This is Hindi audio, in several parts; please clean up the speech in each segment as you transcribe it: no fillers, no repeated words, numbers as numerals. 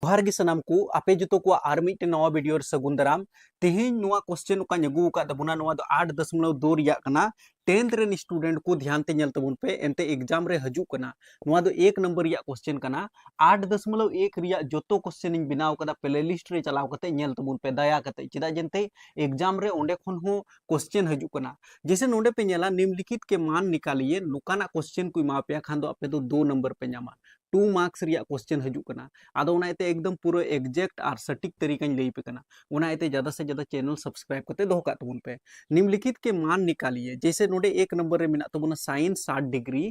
जोहार गे सनाम को आपे जतो को आर मिटे नवा वीडियो सगुन दाराम तेहें नवा क्वेश्चन का नगू का दबुना नवा दो 8.2 रिया कना 10th रेन स्टूडेंट को ध्यान ते ñel तबुन पे एनते एग्जाम रे हजू कना नवा दो 1 नंबर रिया क्वेश्चन कना 8.1 रिया जतो क्वेश्चन इन बिनाव कदा प्लेलिस्ट रे चलाव कते ñel तबुन पे दया कते चिदा जनते एग्जाम रे ओंडे खन हो क्वेश्चन हजू कना जैसे नोंडे पे ñela निम्नलिखित के मान निकालिए नुकाना क्वेश्चन को मा पे खान दो आपे दो 2 नंबर पे ñama 2 मार्क्स रिया क्वेश्चन हजू कना आदो उनाते एकदम पूरा एग्जैक्ट और सटीक तरीका लई पे कना उनाते ज्यादा से ज्यादा चैनल सब्सक्राइब करते दोह का तबुन पे निम्नलिखित के मान निकालिए जैसे नोडे 1 नंबर रे मिना तबुना sine 60 degree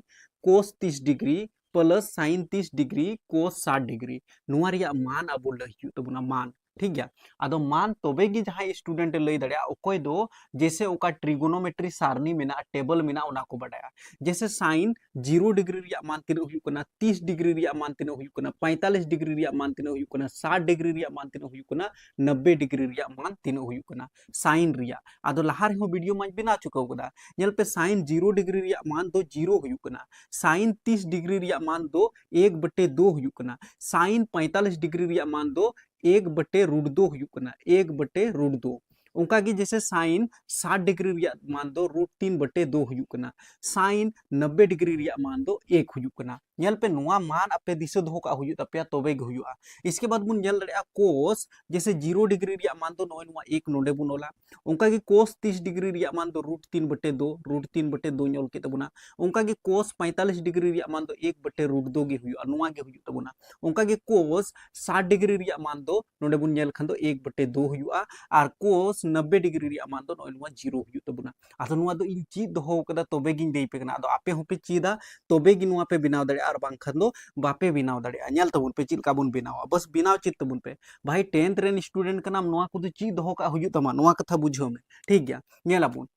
cos 30 degree plus sine 30 degree cos 60 degree नुआ रिया मान अब लई तबुना मान ठीक गया आदो मान तबे गी जहां स्टूडेंट लई दड़िया ओकोय दो जैसे ओका ट्रिगोनोमेट्री सारनी मेना टेबल मेना उना को बडाया जैसे साइन 0 डिग्री रिया मान तिनो हुयु कना 30 डिग्री रिया मान तिनो हुयु कना 45 डिग्री रिया मान तिनो हुयु कना 60 डिग्री रिया मान तिनो हुयु कना 90 डिग्री रिया मान तिनो हुयु कना साइन रिया आदो लहार हो वीडियो मा बिना चुकाव कदा नेल पे साइन 0 डिग्री रिया मान दो 0 हुयु कना साइन 30 डिग्री रिया मान दो 1/2 हुयु कना साइन 45 डिग्री रिया मान दो 1/√2 हुयु कना 1/√2 उनका की जैसे साइन 60 डिग्री रिया मान दो √3/2 हुयु कना साइन 90 डिग्री रिया मान दो 1 हुयु कना नेल पे नुआ मान आपे दिसे दोह का हुयु तपया तबे ग हुयुआ इसके बाद बुन नेल दड़िया कोस जैसे 0 डिग्री रिया मान दो नोय नुआ 1 नोडे बुन ओला उनका की कोस 30 डिग्री रिया मान दो √3/2 नेल के तबुना उनका की कोस 45 डिग्री रिया मान दो 1/√2 गे हुयुआ नुआ गे हुयु तबुना उनका की कोस 60 डिग्री रिया मान दो नोडे बुन नेल खन दो 1/2 हुयुआ और कोस 90 डिग्री रिया मान दो नोय नुआ 0 हुयु तबुना आदो नुआ दो इन चीज दोह कदा तबे गिन देई पे कना आदो आपे होपे चीदा तबे gi नुआ पे बिनाव दड़े और बांखन दो बापे बिनाव दड़े ñel तबुन पे चिल का बुन बिनावा बस बिनाव चित तबुन पे भाई 10th रेन स्टूडेंट का नाम नुआ को दो चीज दोह का हुयु तमा नुआ कथा बुझो में ठीक गया ñel अबुन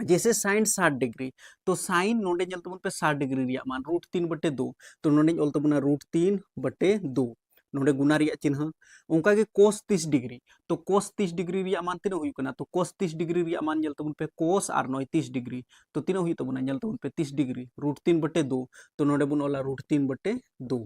जैसे साइन 60 डिग्री तो साइन नोडे ñel तबुन पे 60 डिग्री रिया मान √3/2 तो नोडे ओल तबुना √3/2 नोडे गुना रिया चिन्ह उनका के कोस 30 डिग्री तो कोस 30 डिग्री रिया मान तिनो हुयु कना तो कोस 30 डिग्री रिया मान ñel तबुन पे कोस और 30 डिग्री तो तिनो हुयु तबुना ñel तबुन पे 30 डिग्री √3/2 तो नोडे बुन ओला √3/2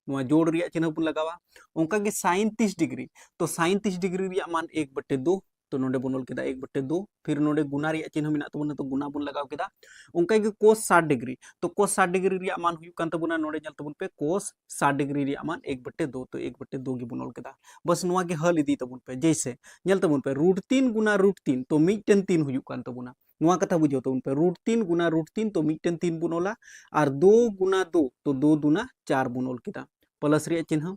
नुआ जोड़ रिया चिन्ह बुन लगावा उनका के साइन 30 डिग्री तो साइन 30 डिग्री रिया मान 1/2 तो नोडे बुन ओल केदा 1/2 फिर नोडे गुना रिया चिन्ह मिना तबुना तो गुना बुन लगाव केदा उनका के कोस 60 डिग्री तो कोस 60 डिग्री रिया मान हुयु कान तबुना नोडे ñel तबुन पे कोस 60 डिग्री रिया मान 1/2 तो 1/2 गे बुन ओल केदा बस नुआ के हल इदी तबुन पे जैसे ñel तबुन पे √3 गुना √3 तो मिटन 3 हुयु कान तबुना नुआ कथा बुझो तबुन पे √3 गुना √3 तो मिटन 3 बुन ओला और 2 गुना 2 तो 2 दुना 4 बुन ओल केदा प्लस रिया चिन्ह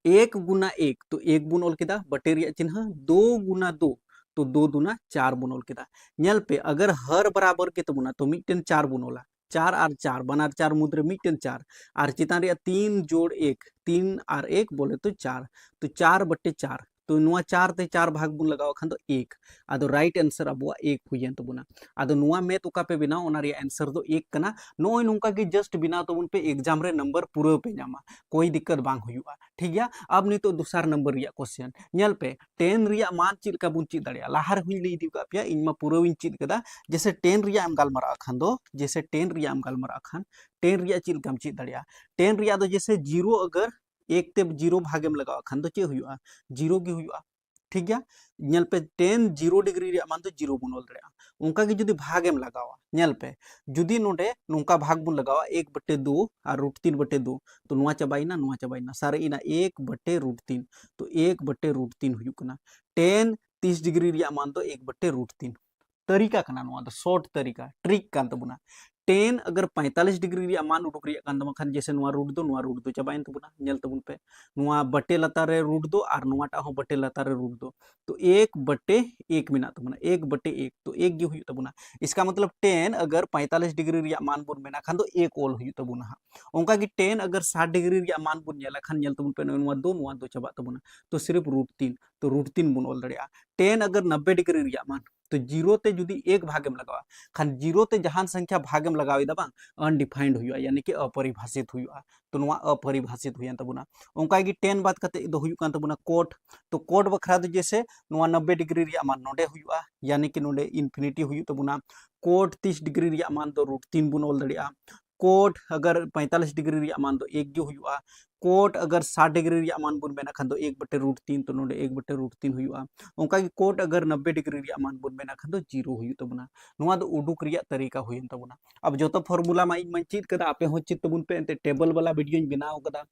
1 गुना 1 तो 1 बुन ओल केदा बटे रिया चिन्ह 2 गुना 2 तो 2 दुना 4 बुन ओल केदा ñel पे अगर हर बराबर के तबुना तो मिटन 4 बुन ओला 4 और 4 बनार 4 मुद्रे मिटन 4 और चितान रिया 3 जोड़ 1 3 और 1 बोले तो 4 तो 4/4 तो नुआ 4 ते 4 भाग बुन लगाव खान तो 1 आदो राइट आंसर अब 1 हुयन तबुना आदो नुआ में तो का पे बिना ओना रिया आंसर दो 1 कना नोय नुका के जस्ट बिना तबुन पे एग्जाम रे नंबर पूरा पे जामा कोई दिक्कत बांग हुयुआ ठीक गया अब नहीं तो दूसरा नंबर रिया क्वेश्चन ñel पे 10 रिया मान चिल का बुन चिद दड़िया लाहार हुई लई दी का पिया इनमा पूरा विन चिद कदा जैसे 10 रिया हम गालमारा खान दो जैसे 10 रिया हम गालमारा खान 10 रिया चिल कम चिद दड़िया 10 रिया दो जैसे 0 अगर 1 ते 0 भागेम लगावा खान दो चे हुयुआ 0 गे हुयुआ ठीक गया ñel पे 10 0 डिग्री रिया मान दो 0 बुन ओल दड़िया उनका की जुदी भागेम लगावा ñel पे जुदी नोडे नुका भाग बुन लगावा 1/2 और √3/2 तो नुआ चबाइना सारे इना 1/√3 तो 1/√3 हुयु कना 10 30 डिग्री रिया मान दो 1/√3 तरीका कना नुआ दो शॉर्ट तरीका ट्रिक कान तबुना 10 अगर 45 डिग्री रिया मान उडुक रिया कान दमा खान जैसे नुआ √2 चबाइन तबुना ñel तबुन पे नुआ बटे लतारे √2 और नुआटा हो बटे लतारे √2 तो 1/1 मिना तबुना 1/1 तो 1 गे हुयु तबुना इसका मतलब 10 अगर 45 डिग्री रिया मान बुन मेना खान दो 1 ओल हुयु तबुना उनका की 10 अगर 60 डिग्री रिया मान बुन ñela खान ñel तबुन पे नुआ दो चबा तबुना तो सिर्फ √3 तो √3 बुन ओल दड़िया 10 अगर 90 डिग्री रिया मान तो 0 ते जुदी 1 भागेम लगावा खान 0 ते जहान संख्या भागेम लगावी दा बांग अनडिफाइंड हुआ यानी कि अपरिभाषित हुआ तो नुआ अपरिभाषित हुआ तबुना उनका की 10 बात कते दो हुयु कान तबुना कोट तो कोट बखरा दो जैसे नुआ 90 डिग्री रिया मान नोडे हुआ यानी कि नोडे इन्फिनिटी हुयु तबुना कोट 30 डिग्री रिया मान दो √3 बुन ओल दड़िया कोट अगर 45 डिग्री रिया मान दो एक गे हुआ कोट अगर 60 डिग्री रिया मान बुन मेना खान दो 1/√3 तो नोडे 1/√3 हुआ उनका की कोट अगर 90 डिग्री रिया मान बुन मेना खान दो 0 हुई तबना नुआ दो उडुक रिया तरीका हुई तबना अब जो तो फॉर्मूला मा इन चीज कदा आपे हो चित तबुन पे एंते टेबल वाला वीडियो बनाव कदा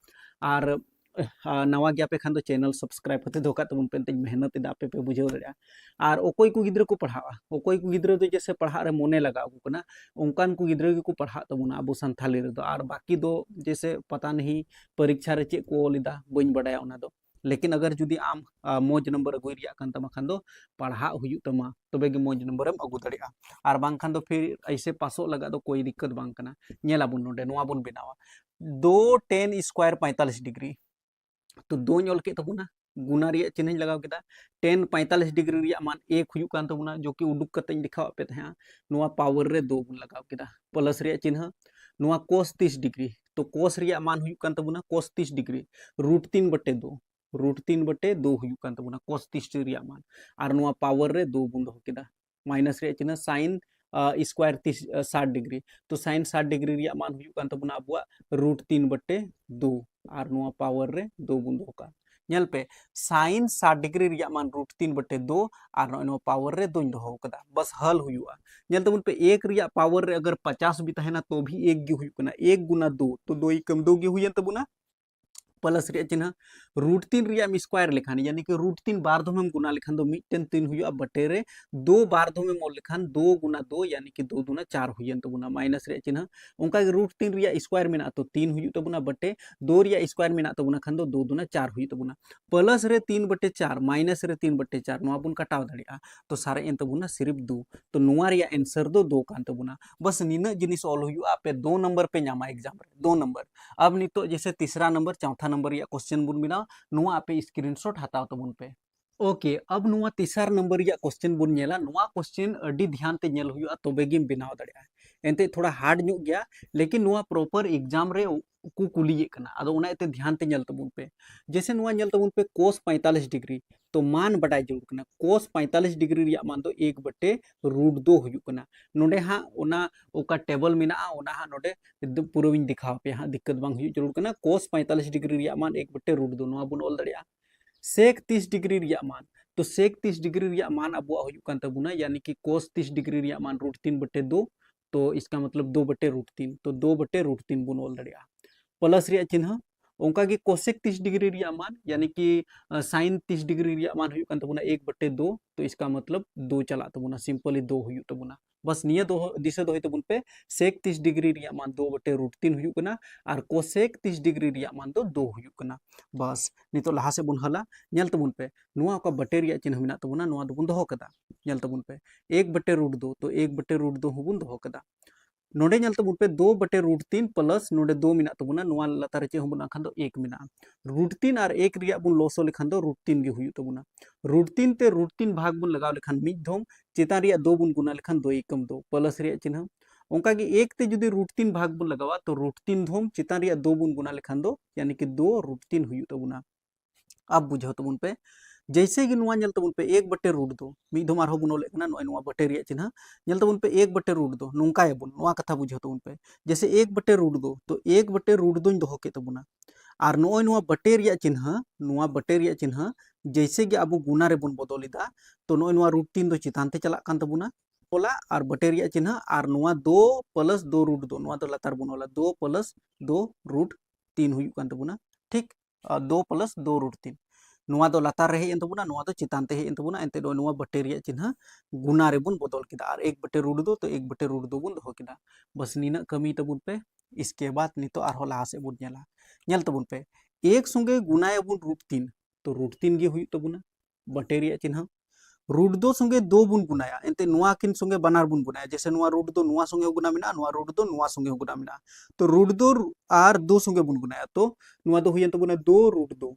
और नवा गया पे खान दो चैनल सब्सक्राइब होते धोखा तबुन पे मेहनत दा पे बुझाव दड़ा और ओकोय को गिद्र को पढ़ावा ओकोय को गिद्र तो जैसे पढ़ा रे मोने लगाव को ना उनकान को गिद्र को पढ़ा तबुना अब संथाली रे दो और बाकी दो जैसे पता नहीं परीक्षा रे चे को लिदा बइन बडाया ओना दो लेकिन अगर जुदी आम मौज नंबर अगुई रिया कान तमा खान दो पढ़ा हुई तमा तबे गे मौज नंबर एम अगु दड़िया और बांग खान दो फिर ऐसे पासो लगा दो कोई दिक्कत बांग कना नेला बुन नोडे नोआ बुन बनावा 2 10 स्क्वायर 45 डिग्री तो 2 ñol के तबुना गुना रिया चिन्ह लगाव केदा 10 45 डिग्री रिया मान 1 हुयु कान तबुना जो कि उडुक कते दिखाव पे तहा नोआ पावर रे 2 बुन लगाव केदा प्लस रिया चिन्ह नोआ cos 30 डिग्री तो cos रिया मान हुयु कान तबुना cos 30 डिग्री √3/2 √3/2 हुयु कान तबुना cos 30 रिया मान और नोआ पावर रे 2 बुन दो केदा माइनस रिया चिन्ह sin स्क्वायर 60 डिग्री तो sin 60 डिग्री रिया मान हुयु कान तबुना अबुआ √3/2 और नोआ पावर रे 2 बुन दो का नेल पे sin 60 डिग्री रिया मान √3/2 और नोआ पावर रे 2 दो कदा बस हल हुयुआ नेल तबुन पे 1 रिया पावर रे अगर 50 भी तहेना तो भी 1 गे हुयु कना 1 गुना 2 तो 2 कम 2 गे हुयन तबुना प्लस रिया चिन्ह √3 रिया स्क्वायर लेखान यानी कि √3 बार धम हम गुना लेखान दो मिटन 3 हुआ बटे रे 2 बार धम मोल लेखान 2 गुना 2 यानी कि 2 दूना 4 हुयन तबुना माइनस रिया चिन्ह उनका √3 रिया स्क्वायर मेना तो 3 हुयु तबुना बटे 2 रिया स्क्वायर मेना तबुना खान दो 2 दूना 4 हुयु तबुना प्लस रे 3/4 माइनस रे 3/4 नोआ बुन कटाव दड़िया तो सारे एन तबुना सिर्फ 2 तो नोआ रिया आंसर दो 2 कान तबुना बस निना जिनिस ऑल हुयु पे 2 नंबर पे नामा एग्जाम रे 2 नंबर अब नितो जैसे तीसरा नंबर चौथा नंबर या क्वेश्चन बुन बिना नुआ पे स्क्रीनशॉट हटाओ तबुन पे ओके अब नुआ तीसरा नंबर या क्वेश्चन बुन नेला नुआ क्वेश्चन अडी ध्यान ते नेल हुआ तबे गिम बनाव दड़िया एंते थोड़ा हार्ड नुक गया लेकिन नुआ प्रॉपर एग्जाम रे को कुलिए कना अदो उना एते ध्यान ते नेल तबुन पे जैसे नुआ नेल तबुन पे cos 45 डिग्री तो मान बटाई जरूर कना cos 45 डिग्री रिया मान दो 1/√2 हुयु कना नोडे हा ओना ओका टेबल मिना ओना हा नोडे पूरा विन दिखाव पे हा दिक्कत बांग हुयु जरूर कना cos 45 डिग्री रिया मान 1/√2 नोआ बुन ऑल दड़िया sec 30 डिग्री रिया मान तो sec 30 डिग्री रिया मान अबुआ हुयु कान तबुना यानी कि cos 30 डिग्री रिया मान √3/2 तो इसका मतलब 2/√3 तो 2/√3 बुन ऑल दड़िया प्लस रिया चिन्ह उनका की कोसेक 30 डिग्री रिया मान यानी कि साइन 30 डिग्री रिया मान हुयु कान तबुना 1/2 तो इसका मतलब 2 चला तबुना सिंपली 2 हुयु तबुना बस निया दो दिशा दो तबुन पे सेक 30 डिग्री रिया मान 2/√3 हुयु कना और कोसेक 30 डिग्री रिया मान दो 2 हुयु कना बस नितो लहा से बुन हला नेल तबुन पे नुआ का बटे रिया चिन्ह मिना तबुना नुआ दो बुन दोहो कदा नेल तबुन पे 1/√2 तो 1/√2 हुबुन दोहो कदा नोडे नेल तबुन पे 2/√3 प्लस नोडे 2 मिना तबुना नुआ लतार चे हुबुन खान दो 1 मिना √3 और 1 रिया बुन लोसो लेखान दो √3 गे हुयु तबुना √3 ते √3 भाग बुन लगाव लेखान मिद धम चेतान रिया 2 बुन गुना लेखान 2 एकम 2 प्लस रिया चिन्ह उनका की 1 ते जुदी √3 भाग बुन लगावा तो √3 धम चेतान रिया 2 बुन गुना लेखान दो यानी कि 2√3 हुयु तबुना अब बुझाव तबुन पे जैसे कि नुआ नेल तबुन पे 1/√2 मिद धम आरो बुन ओले कना नुआ बटे रिया चिन्ह नेल तबुन पे 1/√2 नुंका एबुन नुआ कथा बुझाव तबुन पे जैसे 1/√2 तो 1/√2 दोहो के तबुना और नोय नुआ बटे रिया चिन्ह जैसे कि अब गुना रे बुन बदलिदा तो नोय नुआ √3 दो चितान ते चला कान तबुना ओला और बटे रिया चिन्ह और नुआ 2 + 2√2 नुआ तो लतार बुन ओला 2 + 2√3 हुयु कान तबुना ठीक 2 + 2√3 नुआ दो लतार रे हेन तबुना नुआ दो चितान ते हेन तबुना एंते दो नुआ बटे रिया चिन्ह गुना रे बुन बदल किदा और 1/√2 तो 1/√2 बुन दोहो किदा बस नीना कमी तबुन पे इसके बाद नितो आरो लहा से बुन नेला नेल तबुन पे एक संगे गुनाय बुन √3 तो √3 गे हुयु तबुना बटे रिया चिन्ह √2 संगे 2 बुन गुनाया एंते नुआ किन संगे बनार बुन गुनाया जैसे नुआ √2 नुआ संगे गुना मिना नुआ √2 नुआ संगे गुना मिना तो √2 और 2 संगे बुन गुनाया तो नुआ दो हुयन तबुना 2√2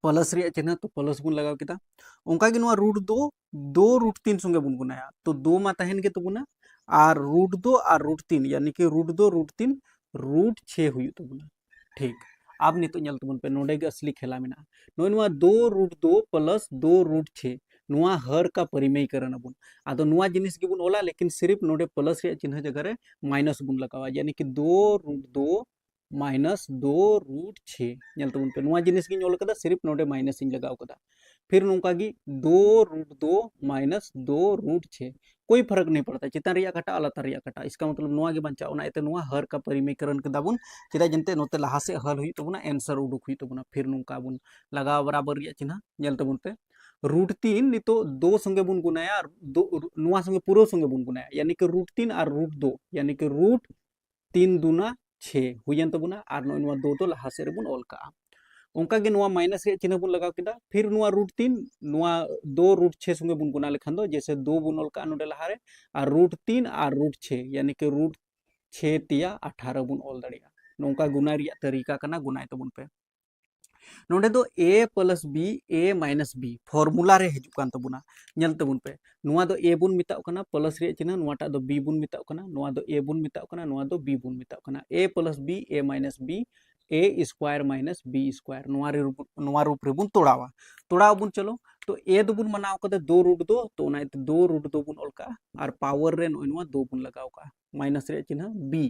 प्लस रिया चिन्ह तो प्लस बुन लगाव किदा उनका कि नुआ √2 2√3 संगे बुन गुनाया तो 2 मा तहन के तबुना और √2 और √3 यानी कि √2 √3 √6 हुयु तबुना ठीक अब नितो नेल तबुन पे नोडे के असली खेला मिना नोय नुआ 2√2 + 2√6 नुआ हर का परिमेयकरण अबुन आदो नुआ जिनिस गिबुन ओला लेकिन सिर्फ नोडे प्लस रे चिन्ह जगह रे माइनस बुन लगावा यानी कि 2√2 माइनस 2√6 नेल तबुन पे नुआ जिनिस गिन ओल कदा सिर्फ नोडे माइनस इन लगाव कदा फिर नुका गी 2√2 माइनस 2√6 कोई फर्क नहीं पड़ता चितान रिया कटा लातार रिया कटा इसका मतलब नुआ गे बंचा ओना एते नुआ हर का परिमेयकरण कदा बुन चिदा जंते नोते लहा से हल हुई तबुना आंसर उडुक हुई तबुना फिर नुका बुन लगाव बराबर रिया चिन्ह नेल तबुन पे √3 नितो 2 संगे बुन गुनाया दो नुआ संगे पूरा संगे बुन गुनाया यानी कि √3 और √2 यानी कि √3 दूना 6 हुयन तबुना और नुआ 2 दो लहा से बुन ओल का उनका गे नुआ माइनस रे चिन्ह बुन लगाव किदा फिर नुआ √3 नुआ 2√6 संगे बुन गुना लेखन दो जैसे 2 बुन ओल का नोडे लहा रे और √3 और √6 यानी कि √6 तिया 18 बुन ओल दड़िया नोंका गुना रिया तरीका कना गुनाय तबुन पे नोडे दो a plus b a minus b formula रे हजु कान तबुना नेल तबुन पे नुआ दो a बुन मिताव कना प्लस रे चिन्ह नुआटा दो b बुन मिताव कना नुआ दो a बुन मिताव कना नुआ दो b बुन मिताव कना a plus b a minus b a square minus b square नुआ रूप रे बुन तोड़ावा तोड़ाव बुन चलो तो a दो बुन मनाव कदे 2√2 तो ना 2√2 बुन ओलका और पावर रे नुआ 2 बुन लगाव का माइनस रे चिन्ह b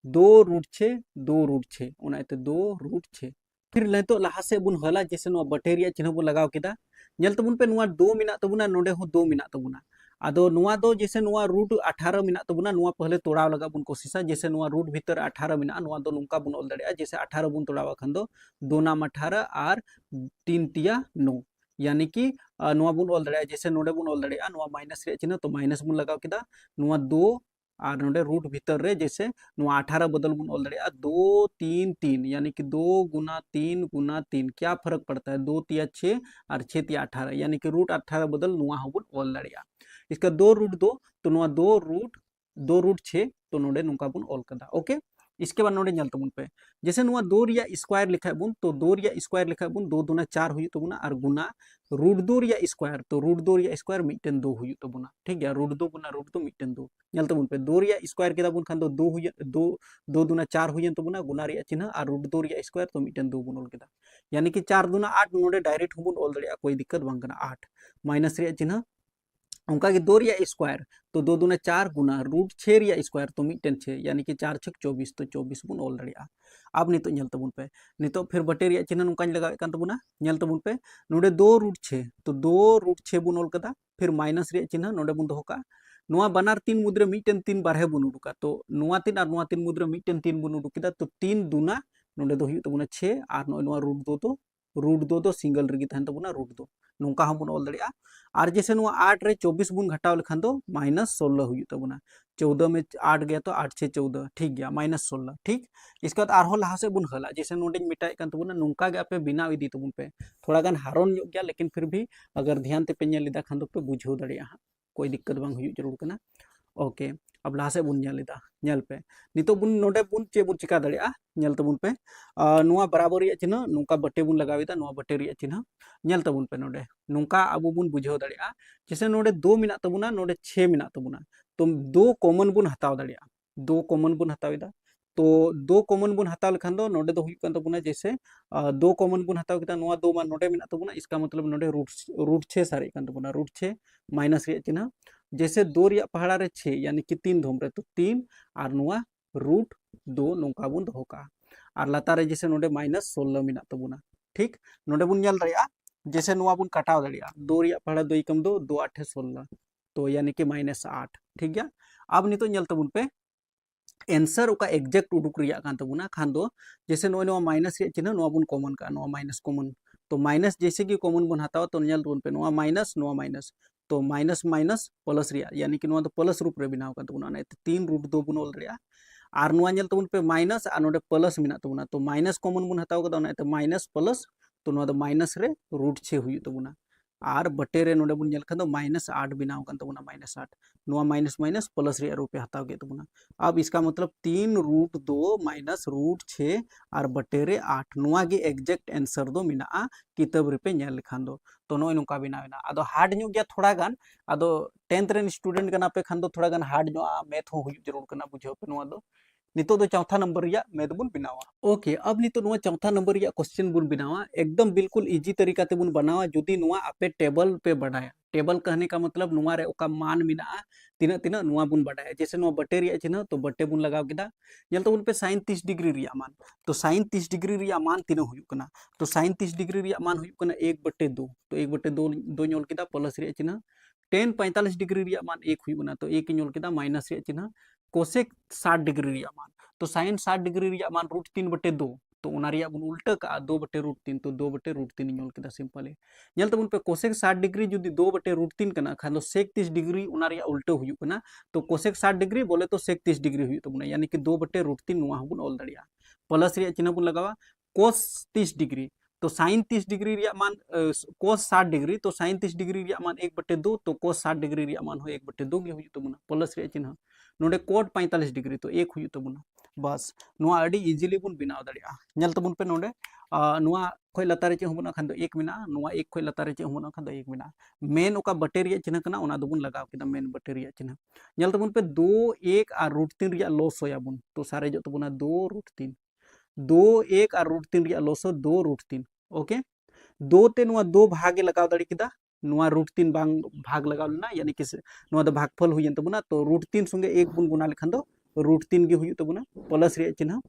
2√6 2√6 ओना 2√6 फिर लेतो लहा से बुन हला जैसे नुआ बटेरिया चिन्ह बुन लगाव किदा नेल तबुन पे नुआ 2 मिना तबुना नोडे हो 2 मिना तबुना आदो नुआ दो जैसे नुआ √18 मिना तबुना नुआ पहले तोड़ाव लगा बुन कोशिशा जैसे नुआ रूट भीतर 18 मिना नुआ दो नुका बुन ओल दड़िया जैसे 18 बुन तोड़ावा खन दो 2 नाम 18 और 3 तिया 9 यानी कि नुआ बुन ओल दड़िया जैसे नोडे बुन ओल दड़िया नुआ माइनस रे चिन्ह तो माइनस बुन लगाव किदा नुआ 2 और नोडे रूट भीतर रे जैसे नुआ 18 बदल बुन ओल दड़िया 2 3 3 यानी कि 2 गुना 3 गुना 3 क्या फर्क पड़ता है 2 तिया 6 और 6 तिया 18 यानी कि √18 बदल नुआ हो बुन ओल दड़िया इसका 2√2 तो नुआ 2√6 तो नोडे नुका बुन ओल कदा ओके इसके बाद नोडे ñल तबुन पे जैसे नुआ 2 रिया स्क्वायर लिखा बुन तो 2 रिया स्क्वायर लिखा बुन 2 दूना 4 हुई तबुना और गुना √2 रिया स्क्वायर तो √2 रिया स्क्वायर मिटन 2 हुई तबुना ठीक है √2 गुना √2 मिटन 2 ñल तबुन पे 2 रिया स्क्वायर केदा बुन खान दो 2 हुई 2 दूना 4 हुई तबुना गुना रिया चिन्ह और √2 रिया स्क्वायर तो मिटन 2 बुन ओल केदा यानी कि 4 दूना 8 नोडे डायरेक्ट बुन ओल दड़िया कोई दिक्कत बांग कना 8 माइनस रिया चिन्ह उनका कि 2 रिया स्क्वायर तो 2 दूना 4 गुना √6 रिया स्क्वायर तो मिटन 6 यानी कि 4 6 24 तो 24 बुन ओल दड़िया अब नितो ñल तबुन पे नितो फिर बटे रिया चिन्ह नुका लगावे कान तबुना ñल तबुन पे नोडे 2√6 तो 2√6 बुन ओल कदा फिर माइनस रिया चिन्ह नोडे बुन दोहो का नुआ बनार 3 मुद्रे मिटन 3 बारहे बुन उडुका तो नुआ 3 और नुआ 3 मुद्रे मिटन 3 बुन उडुकिदा तो 3 दूना नोडे दो हुई तबुना 6 और नुआ √2 तो सिंगल रिगी तहन तबुना √2 नुका हम बुन ओल दड़िया और जैसे नुआ 8 रे 24 बुन घटाव लेखान दो -16 हुई तबुना 14 में 8 गया तो 8 से 14 ठीक गया -16 ठीक इसके बाद आरहो लहा से बुन हला जैसे नोडे मिटाई कान तबुना नुका गे आपे बिना इदी तबुन पे थोड़ा गान हारोन ᱧᱚᱜ गया लेकिन फिर भी अगर ध्यान ते पे ñल लिदा खान दो पे बुझाव दड़िया कोई दिक्कत बांग हुई जरूर कना ओके अब लहा से बुन ñल लिदा ñल पे नितो बुन नोडे बुन चे बुन चिका दड़िया ñल तबुन पे नुआ बराबर रिया चिन्ह नुका बटे बुन लगाविदा नुआ बटे रिया चिन्ह ñल तबुन पे नोडे नुका अब बुन बुझाव दड़िया जैसे नोडे 2 मिना तबुना नोडे 6 मिना तबुना तो 2 कॉमन बुन हताव दड़िया 2 कॉमन बुन हताविदा तो 2 कॉमन बुन हताव लेखान दो नोडे दो हुई कान तबुना जैसे 2 कॉमन बुन हताव किदा नुआ 2 मा नोडे मिना तबुना इसका मतलब नोडे √6 सारे कान तबुना √6 माइनस रिया चिन्ह जैसे 2 रिया पहाड़ा रे 6 यानी कि 3 धोम रे तो 3 और नुआ √2 नोका बुन दोहो का और लातारे जैसे नोडे -16 मिना तबुना ठीक नोडे बुन ñल दड़िया जैसे नुआ बुन कटाव दड़िया 2 रिया पहाड़ा 2 कम 2 2 8 16 तो यानी कि -8 ठीक गया अब नितो ñल तबुन पे आंसर ओका एग्जैक्ट उडुक रिया कान तबुना खान दो जैसे नुआ माइनस रिया चिन्ह नुआ बुन कॉमन का नुआ माइनस कॉमन तो माइनस जैसे कि कॉमन बुन हतावा तो ñल तबुन पे नुआ माइनस तो माइनस माइनस प्लस रिया यानी कि नुआ तो प्लस रूप रे बिनाव कान तबुना 3√2 बुन ओल दड़िया और नुआ ñल तबुन पे माइनस और नोडे प्लस मिना तबुना तो माइनस कॉमन बुन हताव कदा ओना माइनस प्लस तो नुआ दो माइनस रे √6 हुई तबुना और बटे रे नोडे बुन ñल खान दो -8 बिनाव कान तबुना -8 नुआ माइनस माइनस प्लस रे रूपे हताव के तबुना अब इसका मतलब 3√2 माइनस √6 और बटे रे 8 नुआ गे एग्जैक्ट आंसर दो मिना किताब रे पे ñल लेखान दो तो नोय नुका बिनावेना आदो हार्ड ᱧᱚᱜ गया थोड़ा गान आदो 10th रेन स्टूडेंट कना पे खान दो थोड़ा गान हार्ड ᱧᱚᱜ मैथ हो हुई जरूर कना बुझाव पे नुआ दो नितो दो चौथा नंबर रिया मैथ बुन बिनावा ओके अब नितो नुआ चौथा नंबर रिया क्वेश्चन बुन बिनावा एकदम बिल्कुल इजी तरीका ते बुन बनावा जुदी नुआ आपे टेबल पे बनाया टेबल कहने का मतलब नुआ रे ओका मान मिना तीना तीना नुआ बुन बाडाय जैसे नुआ बटे रिया चिन्ह तो बटे बुन लगाव केदा नेल तबुन पे sin 30 डिग्री रिया मान तो sin 30 डिग्री रिया मान तीना हुयुक कना तो sin 30 डिग्री रिया मान हुयुक कना 1/2 तो 1/2 दो ñol केदा प्लस रिया चिन्ह tan 45 डिग्री रिया मान 1 हुयुक कना तो 1 ñol केदा माइनस रिया चिन्ह cosec 60 डिग्री रिया मान तो sin 60 डिग्री रिया मान √3/2 तो उना रिया बुन उल्टा का 2/√3 तो 2/√3 ñol केदा सिंपल है तबन पे कोसेक 60 डिग्री जुदी 2/√3 कना खान दो सेक 30 डिग्री उना रिया उल्टा हुयुक कना तो कोसेक 60 डिग्री बोले तो सेक 30 डिग्री हुयुक तबना यानी कि 2/√3 नुआ हबुन ऑल दड़िया प्लस रिया चिन्ह बुन लगावा cos 30 डिग्री तो sin 30 डिग्री रिया मान cos 60 डिग्री तो sin 30 डिग्री रिया मान 1/2 तो cos 60 डिग्री रिया मान हो 1/2 गे हुयुक तबना प्लस रिया चिन्ह नोडे cot 45 डिग्री तो 1 हुयुक तबना बस नुआ अडी इजीली बुन बिनाव दड़िया नेल तबन पे नोडे नुआ खोय लतारे चे होबना खान दो 1 मिना नुआ 1 खोय लतारे चे होबना खान दो 1 मिना मेन ओका बटे रिया चिन्ह कना ओना दोबुन लगाव केदा मेन बटे रिया चिन्ह नेल तबन पे 2 1 और √3 रिया लॉस होया बुन तो सारे जो तबना 2√3 2 1 और √3 रिया लॉस हो 2√3 ओके 2 ते नुआ 2 भागे लगाव दड़ी केदा नुआ √3 बांग भाग लगाव लेना यानी कि नुआ द भागफल हुयन तबना तो √3 संगे 1 बुन गुना लेखन दो √3 गे हुयु तबना प्लस रिया चिन्ह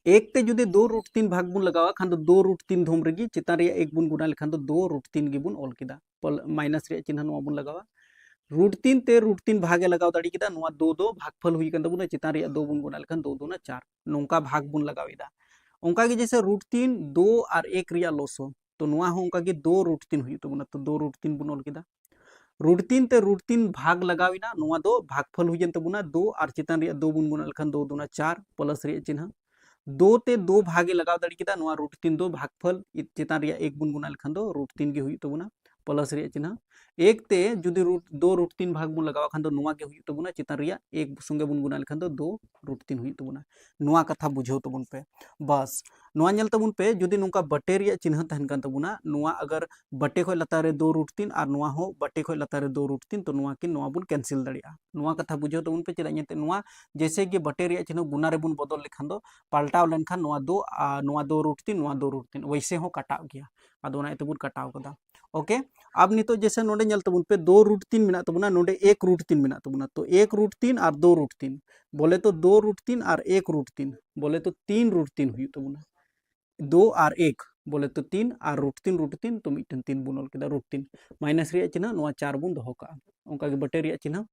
एक ते जुदे 2√3 भाग बुन लगावा खान दो 2√3 धोम रेगी चितान रिया 1 बुन गुना लेखान दो 2√3 गे बुन ऑल केदा माइनस रिया चिन्ह नुआ बुन लगावा √3 ते √3 भागे लगाव दड़ी केदा नुआ 2 2 भागफल हुई कन तबना चितान रिया 2 बुन गुना लेखान 2 2 ना 4 नोंका भाग बुन लगावेदा ओंका के जैसे √3 2 और 1 रिया लॉसो तो नुआ हो ओंका के 2√3 हुई तबना तो 2√3 बुन ऑल केदा √3 ते √3 भाग लगाविना नुआ दो भागफल हुई तबना 2 और चितान रिया 2 बुन गुना लेखान 2 2 ना 4 प्लस रिया चिन्ह 2 ते 2 भागे लगाव दड़ी केदा नुआ √3 दो भागफल चितान रिया 1 बुन गुना लेखान दो √3 गे हुई तबना प्लस रिया चिन्ह एक ते जुदी 2√3 भाग बुन लगावा खान दो नुआ गे हुई तबना चितान रिया 1 संगे बुन गुना लेखान दो 2√3 हुई तबना नुआ कथा बुझाव तबन पे बस नुआ नेल तबन पे जुदी नुका बटे रिया चिन्ह तहन कान तबना नुआ अगर बटे खोय लतारे 2√3 और नुआ हो बटे खोय लतारे 2√3 तो नुआ किन नुआ बुन कैंसिल दड़िया नुआ कथा बुझाव तबन पे चेदा नेते नुआ जैसे कि बटे रिया चिन्ह गुना रे बुन बदल लेखान दो पाल्टाव लेनखान नुआ 2√3 नुआ 2√3 वैसे हो कटाव गया आदो ना तबन कटाव कदा ओके अब नितो जैसे नोडे नेल तबन पे 2√3 मिना तबना नोडे 1√3 मिना तबना तो 1√3 और 2√3 बोले तो 2√3 और 1√3 बोले तो 3√3 हुई तबना 2 और 1 बोले तो 3 और √3 तो मिटन 3 बुन ऑल केदा √3 माइनस रिया चिन्ह नुआ 4 बुन दोहो का ओंका के बटे रिया चिन्ह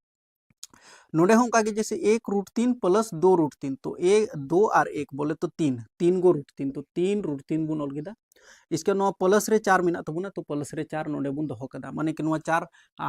नोडे होंका के जैसे 1√3 प्लस 2√3 तो 2 और 1 बोले तो 3 गो √3 तो 3√3 बुन ऑल केदा इसके नुआ प्लस रे 4 मिना तबना तो प्लस रे 4 नोडे बुन दोहो कदा माने कि नुआ 4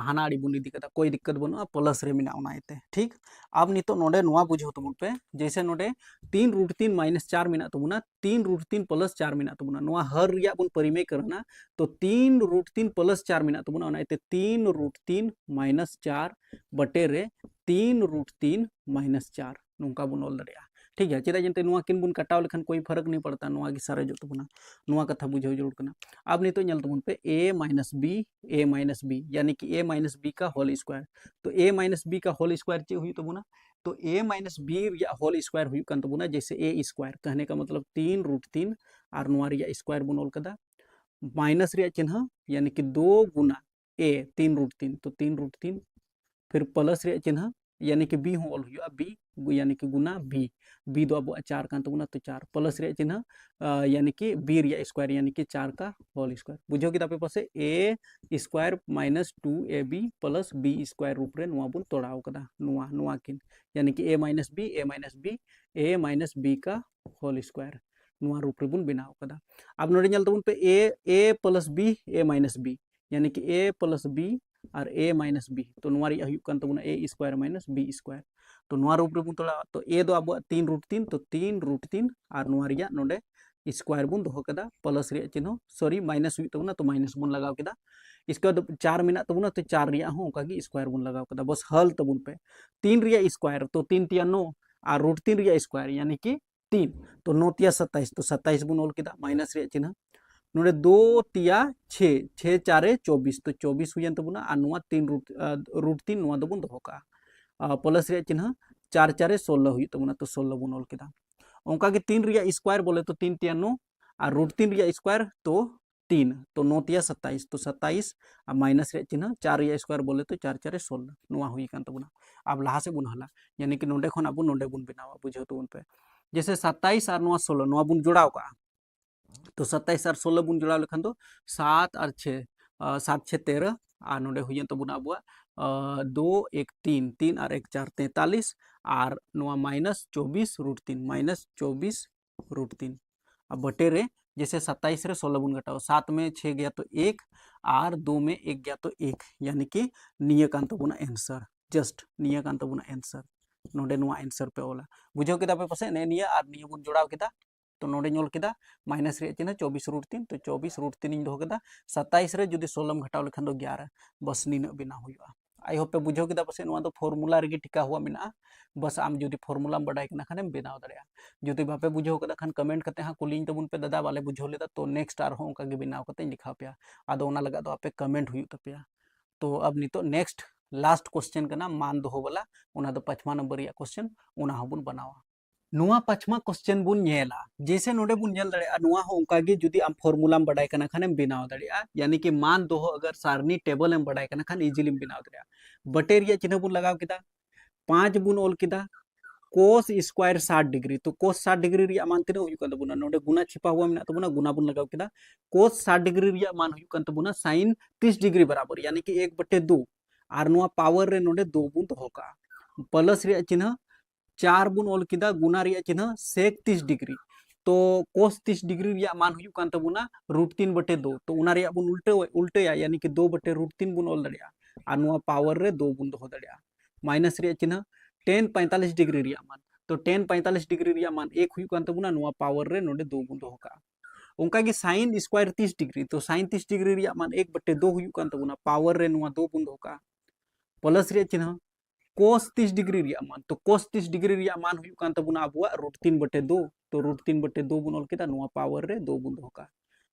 हाना आड़ी बुन इदी कदा कोई दिक्कत बनुआ प्लस रे मिना ओना एते ठीक अब नितो नोडे नुआ बुझो तबन पे जैसे नोडे 3√3 माइनस 4 मिना तबना 3√3 प्लस 4 मिना तबना नुआ हर रिया बुन परिमेय करना तो 3√3 प्लस 4 मिना तबना ओना एते 3√3 माइनस 4 बटे रे 3√3 माइनस 4 नोंका बुन ऑल दड़िया ठीक है चेदा जनते नुआ किन बुन कटाव लेखन कोई फर्क नहीं पड़ता नुआ की सारे जो तबना नुआ कथा बुझाव जरूर करना अब नहीं तो नेल तबन पे a माइनस b यानी कि a माइनस b का होल स्क्वायर तो a माइनस b का होल स्क्वायर चे हुई तबना तो a माइनस b या होल स्क्वायर हुई कन तबना जैसे a स्क्वायर कहने का मतलब 3√3 और नुआ रिया स्क्वायर बुन ऑल कदा माइनस रिया चिन्ह यानी कि 2 गुना a 3√3 तो 3√3 फिर प्लस रिया चिन्ह यानी कि बी हो ऑल हुआ बी यानी कि गुना बी दो अब 4 कान तबना तो 4 प्लस रिया चिन्ह यानी कि बी रिया स्क्वायर यानी कि 4 का होल स्क्वायर बुझो कि तापे पासे a square minus 2ab plus b square रूप रे नुआ बुन तोड़ाव कदा नुआ किन यानी कि a माइनस बी का होल स्क्वायर नुआ रूप रे बुन बनाव कदा अब नोडे नेल तबन पे a plus B a minus B यानी कि a प्लस बी और a माइनस बी तो नुआ रिया हुई कन तबना a square minus B square तो नुआ रूप रे बुन तोड़ा तो a दो अब 3√3 तो 3√3 और नुआ रिया नोडे स्क्वायर बुन दोहो कदा प्लस रिया चिन्ह सॉरी माइनस हुई तबना तो माइनस बुन लगाव केदा इसके बाद 4 मिना तबना तो 4 रिया हो ओका की स्क्वायर बुन लगाव कदा बस हल तबन पे 3 रिया स्क्वायर तो 3 तिया 9 और √3 रिया स्क्वायर यानी कि 3 तो 9 तिया 27 तो 27 बुन ऑल केदा माइनस रिया चिन्ह नोडे 2 तिया 6 4 24 तो 24 हुई तबना और नुआ 3 नुआ दबुन दोहो का प्लस रिया चिन्ह 4 4 16 हुई तबना तो 16 बुन ऑल केदा ओंका के 3 रिया स्क्वायर बोले तो 3 तिया 9 और √3 रिया स्क्वायर तो 3 तो 9 तिया 27 तो 27 अब माइनस रे चिन्ह 4 रे स्क्वायर बोले तो 4 4 16 नुआ हुई कान तबुना। अब लाहा से बुन हला यानी कि नोडे खन अब नोडे बुन बनावा बुझो तो उन पे जैसे 27 और नुआ 16 नुआ बुन जोड़ाव का तो 27 और 16 बुन जोड़ाव लेखन तो 7 और 6 7 6 13 और नोडे हुई तबुना अब 2 1 3 3 और 1 4 43 और नुआ माइनस 24 रूट 3 माइनस 24 रूट 3 अब बटे रे जैसे 27 रे 16 बुन घटाओ 7 में 6 गया तो 1 और 2 में 1 गया तो 1 यानी कि निया कान तबुना आंसर जस्ट निया कान तबुना आंसर नोडे नुआ आंसर पे ओला बुझो केदा पे पासे ने निया और निया बुन जोड़ाव केदा तो नोडे नोल केदा माइनस रे चिन्ह 24 रूट 3 तो 24 रूट 3 इन दो केदा 27 रे जुदी 16 घटाव लेखन दो 11 बस नीना बिना हुआ आई होप पे बुझो केदा पासे नुआ दो फॉर्मूला रे टिका हुआ मिना बस आम जुदी फॉर्मूला बडाय कना खाने बनाव दड़िया जुदी बापे बुझो कदा खान कमेंट करते हाँ कुलिंग तबुन पे दादा बाले बुझो लेदा तो नेक्स्ट आर हो उनका बनाव करते लिखा पे आदो ओना लगा दो आपे कमेंट हुई तपया तो अब नितो नेक्स्ट लास्ट क्वेश्चन करना मान दो वाला ओना दो 5वां नंबर या क्वेश्चन ओना हबुन बनावा नुआ 5वां क्वेश्चन बुन नेला जैसे नोडे बुन नेल दड़िया नुआ हो उनका गे जुदी आम फॉर्मूला बडाय कना खाने बनाव दड़िया यानी कि मान दो अगर सारनी टेबल एम बडाय कना खान इजीली बनाव दड़िया बटे रिया चिन्ह बुन लगाव केदा 5 बुन ओल केदा कोस स्क्वायर 60 डिग्री तो कोस 60 डिग्री रिया मान तिना हुई कन तबुना नोडे गुना छिपा हुआ मेना तबुना गुना बुन लगाव केदा कोस 60 डिग्री रिया मान हुई कन तबुना साइन 30 डिग्री बराबर यानी कि 1/2 और नुआ पावर रे नोडे 2 बुन दोहो का प्लस रिया चिन्ह 4 बुन ओल केदा गुना रिया चिन्ह सेक 30 डिग्री तो कोस 30 डिग्री रिया मान हुई कन तबुना √3/2 तो उना रिया बुन उल्टे यानी कि 2/√3 बुन ओल दड़िया और नुआ पावर रे 2 बुन दोहो दड़िया माइनस रिया चिन्ह 10 45 डिग्री रिया मान तो 10 45 डिग्री रिया मान एक हुई कन तबुना नुआ पावर रे नोडे 2 बुन दोहो का उनका की साइन स्क्वायर 30 डिग्री तो साइन 30 डिग्री रिया मान 1/2 हुई कन तबुना पावर रे नुआ 2 बुन दोहो का प्लस रिया चिन्ह कोस 30 डिग्री रिया मान तो कोस 30 डिग्री रिया मान हुई कन तबुना अबुआ √3/2 तो √3/2 बुन ओल केदा नुआ पावर रे 2 बुन दोहो का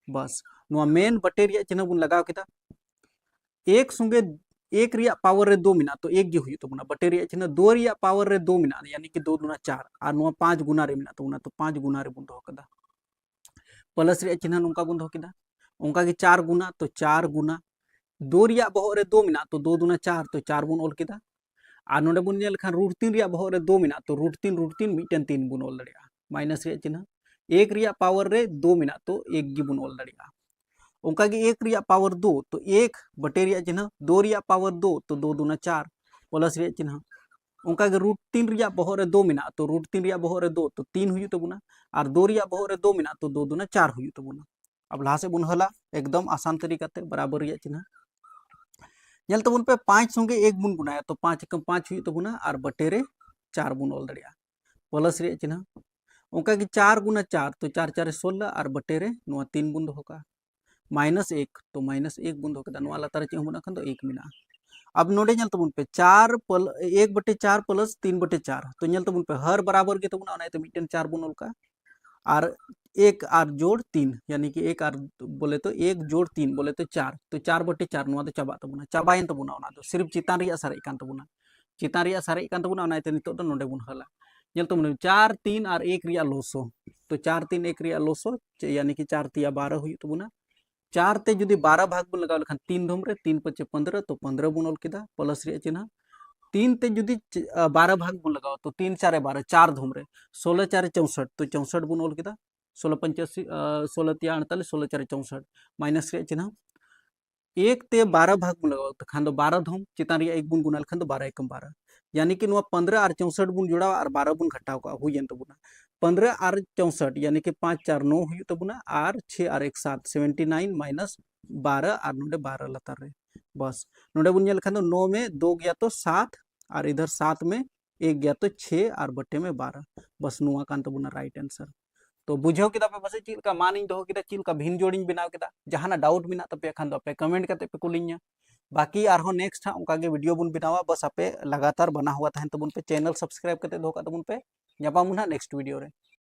बस नुआ मेन बटे रिया चिन्ह बुन लगाव केदा एक संगे एक रिया पावर रे 2 मिना तो एक गे हुई तबुना बटे रिया चिन्ह 2 रिया पावर रे 2 मिना यानी कि 2 दूना 4 और नुआ 5 गुना रे मिना तबुना तो 5 गुना रे बुन दोहो कदा प्लस रिया चिन्ह नुका बुन दोहो केदा उनका की 4 गुना तो 4 गुना 2 रिया बहग रे 2 मिना तो 2 दूना 4 तो 4 बुन ओल केदा और नोडे बुन नेल खान √3 रिया बहग रे 2 मिना तो √3 मिटन 3 बुन ओल दड़िया माइनस रिया चिन्ह 1 रिया पावर रे 2 मिना तो 1 गी बुन ओल दड़िया उनका की 1 रिया पावर 2 तो 1 बटे रिया चिन्ह 2 रिया पावर 2 तो 2 दूना 4 प्लस रिया चिन्ह उनका के √3 रिया बहग रे 2 मिना तो √3 रिया बहग रे 2 तो 3 हुई तबुना और 2 रिया बहग रे 2 मिना तो 2 दूना 4 हुई तबुना अब लाहा से बुन हला एकदम आसान तरीका ते बराबर रिया चिन्ह नेल तबुन पे 5 संगे 1 बुन गुनाया तो 5 एकम 5 हुई तबुना और बटे रे 4 बुन ओल दड़िया प्लस रिया चिन्ह उनका की 4 गुना 4 तो 4 4 16 और बटे रे नुआ 3 बुन दोहो का माइनस 1 तो माइनस 1 बुन दोहो केदा नुआ लातार चे बुना खान तो 1 मिना अब नोडे नेल तबुन पे 1/4 प्लस 3/4 तो नेल तबुन पे हर बराबर के तबुना ओना तो मिटन 4 बुन ओल का और 1 और जोड़ 3 यानी कि 1 और बोले तो 1 जोड़ 3 बोले तो 4 तो 4/4 नुआ तो चाबा तबुना चाबायन तबुना ओना तो सिर्फ चितान रिया सारे कान तबुना चितान रिया सारे कान तबुना ओना तो नितो तो नोडे बुन हला नेल तबुन 4 3 और 1 रिया लोसो तो 4 3 1 रिया लोसो यानी कि 4 3 12 हुई तबुना 4 ते जुदी 12 भाग बुन लगाव लेखान 3 धुम रे 3 5 15 तो 15 बुन ओल केदा प्लस रिया चिन्ह 3 ते जुदी 12 भाग बुन लगाव तो 3 4 12 4 धुम रे 16 4 64 तो 64 बुन ओल केदा 16 85 16 3 48 16 4 64 माइनस रिया चिन्ह 1 ते 12 भाग बुन लगाव तो खान दो 12 धुम चितान रिया 1 बुन गुना लेखान दो 12 एकम 12 यानी कि 15 और 64 बुन जोड़ा और 12 बुन घटाव का हुई तबुना 15 और 64 यानी कि 5 4 9 हुई तबुना और 6 और 1 7 79 माइनस 12 और नोडे 12 लतार रे बस नोडे बुन लेखान दो 9 में 2 गया तो 7 और इधर 7 में 1 गया तो 6 और बटे में 12 बस नुआ कान तबुना राइट आंसर तो बुझो केदा पे बस चिलका मानिंग दोहो केदा चिलका भिन जोड़िंग बनाव केदा जहाना डाउट मिना तपे खान दो पे कमेंट करते पे कुलिंगा बाकी आरहो नेक्स्ट हाँ उनका वीडियो बुन बनावा बस आपे लगातार बना हुआ तहन तबुन पे चैनल सब्सक्राइब करते दोका तबुन पे नेक्स्ट वीडियो रे।